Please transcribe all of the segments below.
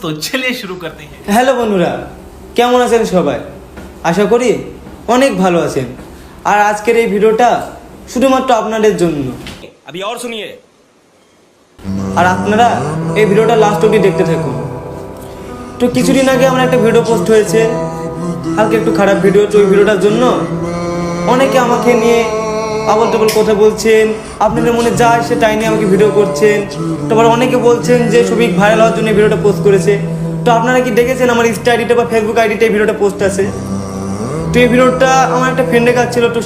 तो चलिए शुरू करते हैं। হ্যালো বন্ধুরা, কেমন আছেন সবাই? আশা করি অনেক ভালো আছেন। আর আজকের এই ভিডিওটা শুধুমাত্র আপনাদের জন্য। अभी और सुनिए। আর আপনারা এই ভিডিওটা লাস্ট অবধি দেখতে থাকুন। তো কিছুদিন আগে আমার একটা ভিডিও পোস্ট হয়েছে, হালকা একটু খারাপ ভিডিও। তো ওই ভিডিওটার জন্য অনেকে আমাকে নিয়ে আবল তাবল কথা বলছেন, আপনাদের মনে যা আসে তাই নিয়ে আমাকে ভিডিও করছেন। তারপর অনেকে বলছেন যে সবিক ভাইরাল হওয়ার জন্য এই ভিডিওটা পোস্ট করেছে। তো আপনারা কি দেখেছেন আমার ইনস্টা আইডিতে বা ফেসবুক আইডিতে এই ভিডিওটা পোস্ট আছে? তো এই ভিডিওটা আমার একটা ফ্রেন্ডের কাছে ছিল। তো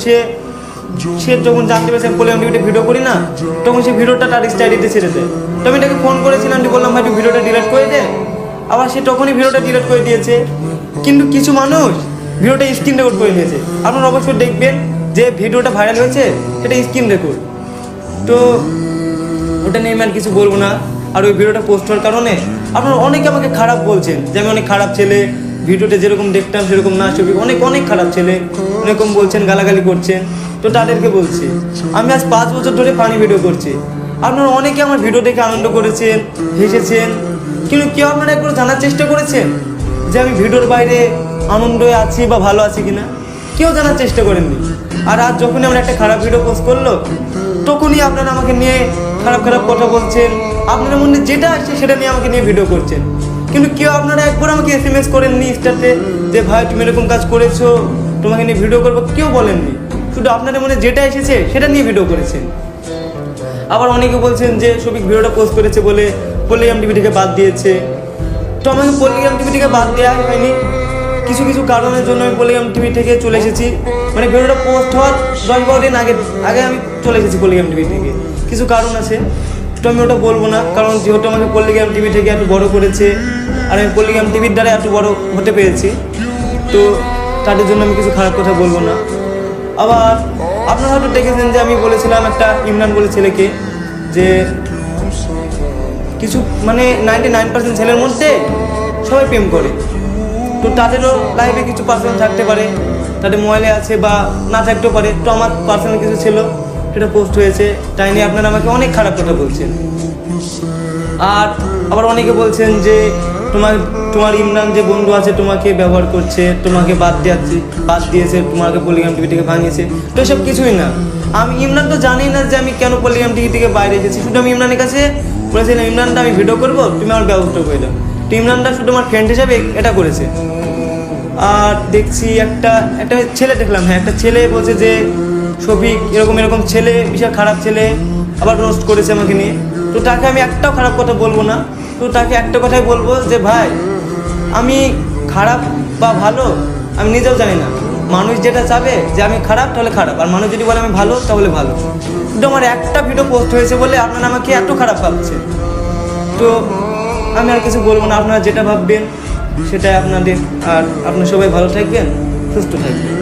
সে যখন জানতে পেরেছে আমি পলিগ্রাম টিভিতে ভিডিও করি না, তখন সেই ভিডিওটা তার ইনস্টা আইডিতে ছেড়ে দেয়। তো আমি তাকে ফোন করেছিলাম, যে বললাম ভাই তুই ভিডিওটা ডিলিট করে দে। আবার সে তখনই ভিডিওটা ডিলিট করে দিয়েছে। কিন্তু কিছু মানুষ ভিডিওটা স্ক্রিন রেকর্ড করে নিয়েছে। আপনারা অবশ্যই দেখবেন যে ভিডিওটা ভাইরাল হয়েছে সেটা স্ক্রিন রেকর্ড। তো ওটা নিয়ে আমি আর কিছু বলবো না। আর ওই ভিডিওটা পোস্ট হওয়ার কারণে আপনারা অনেকে আমাকে খারাপ বলছেন যে আমি অনেক খারাপ ছেলে, ভিডিওতে যেরকম দেখতাম সেরকম না, ছবি অনেক অনেক খারাপ ছেলে এরকম বলছেন, গালাগালি করছেন। তো তাদেরকে বলছি আমি আজ 5 বছর ধরে ফানি ভিডিও করছি। আপনারা অনেকে আমার ভিডিও দেখে আনন্দ করেছেন, হেসেছেন, কিন্তু কেউ আপনারা একবার জানার চেষ্টা করেছেন যে আমি ভিডিওর বাইরে আনন্দে আছি বা ভালো আছি কিনা? কেউ জানার চেষ্টা করেননি। আর আজ যখনই আমরা একটা খারাপ ভিডিও পোস্ট করলো, তখনই আপনারা আমাকে নিয়ে খারাপ খারাপ কথা বলছেন। আপনাদের মনে যেটা আসছে সেটা নিয়ে আমাকে নিয়ে ভিডিও করছেন। কিন্তু কেউ আপনারা একবার আমাকে SMS করেননি ইনস্টাতে যে ভাই তুমি এরকম কাজ করেছো, তোমাকে নিয়ে ভিডিও করবো, কেউ বলেননি। শুধু আপনাদের মনে যেটা এসেছে সেটা নিয়ে ভিডিও করেছেন। আবার অনেকে বলছেন যে সবিক ভিডিওটা পোস্ট করেছে বলে পলিগ্রাম টিভি থেকে বাদ দিয়েছে। তো আমাকে পলিগ্রাম টিভি থেকে বাদ দেওয়া হয়নি, কিছু কিছু কারণের জন্য আমি পলিগ্রাম টিভি থেকে চলে এসেছি। মানে ভিডিওটা পোস্ট হওয়ার 10-12 দিন আগে আমি চলে এসেছি পলিগ্রাম টিভি থেকে। কিছু কারণ আছে, তো আমি ওটা বলবো না, কারণ যেহেতু আমাকে পলিগ্রাম টিভি থেকে এত বড় করেছে আর আমি পলিগ্রাম টিভির দ্বারা এত বড় হতে পেরেছি, তো তাদের জন্য আমি কিছু খারাপ কথা বলবো না। আবার আপনারা হয়তো দেখেছেন যে আমি বলেছিলাম একটা ইমরান বলে ছেলেকে যে কিছু মানে 99% ছেলের মধ্যে সবাই প্রেম করে। তো তাদেরও লাইফে কিছু পার্সোনাল থাকতে পারে, তাদের মোবাইলে আছে বা না থাকতেও পারে। তো আমার পার্সোনাল কিছু ছিল, সেটা পোস্ট হয়েছে, তাই নিয়ে আপনারা আমাকে অনেক খারাপ কথা বলছেন। আর আবার অনেকে বলছেন যে তোমার ইমরান যে বন্ধু আছে তোমাকে ব্যবহার করছে, তোমাকে বাদ দিয়েছে, তোমাকে পলিগ্রাম টিভি থেকে ভাঙিয়েছে। তো এসব কিছুই না। আমি ইমরান তো জানি না যে আমি কেন পলিগ্রাম টিভি থেকে বাইরে এসেছি। শুধু আমি ইমরানের কাছে বলেছিলাম ইমরানদা আমি ভিডিও করবো, তুমি আমার ব্যবস্থা করে দাও। তো ইমরানদা শুধু আমার ফ্রেন্ড হিসাবে এটা করেছে। আর দেখছি একটা ছেলে দেখলাম, হ্যাঁ একটা ছেলে বলছে যে শফিক এরকম ছেলে, বিশাল খারাপ ছেলে, আবার রোস্ট করেছে আমাকে নিয়ে। তো তাকে আমি একটাও খারাপ কথা বলবো না। তো তাকে একটা কথাই বলবো যে ভাই আমি খারাপ বা ভালো আমি নিজেও জানি না। মানুষ যেটা চাবে যে আমি খারাপ তাহলে খারাপ, আর মানুষ যদি বলে আমি ভালো তাহলে ভালো। কিন্তু আমার একটা ভিডিও পোস্ট হয়েছে বলে আপনারা আমাকে এত খারাপ ভাবছেন। তো আমি আর কিছু বলবো না, আপনারা যেটা ভাববেন সেটাই আপনাদের। আর আপনারা সবাই ভালো থাকবেন, সুস্থ থাকবেন।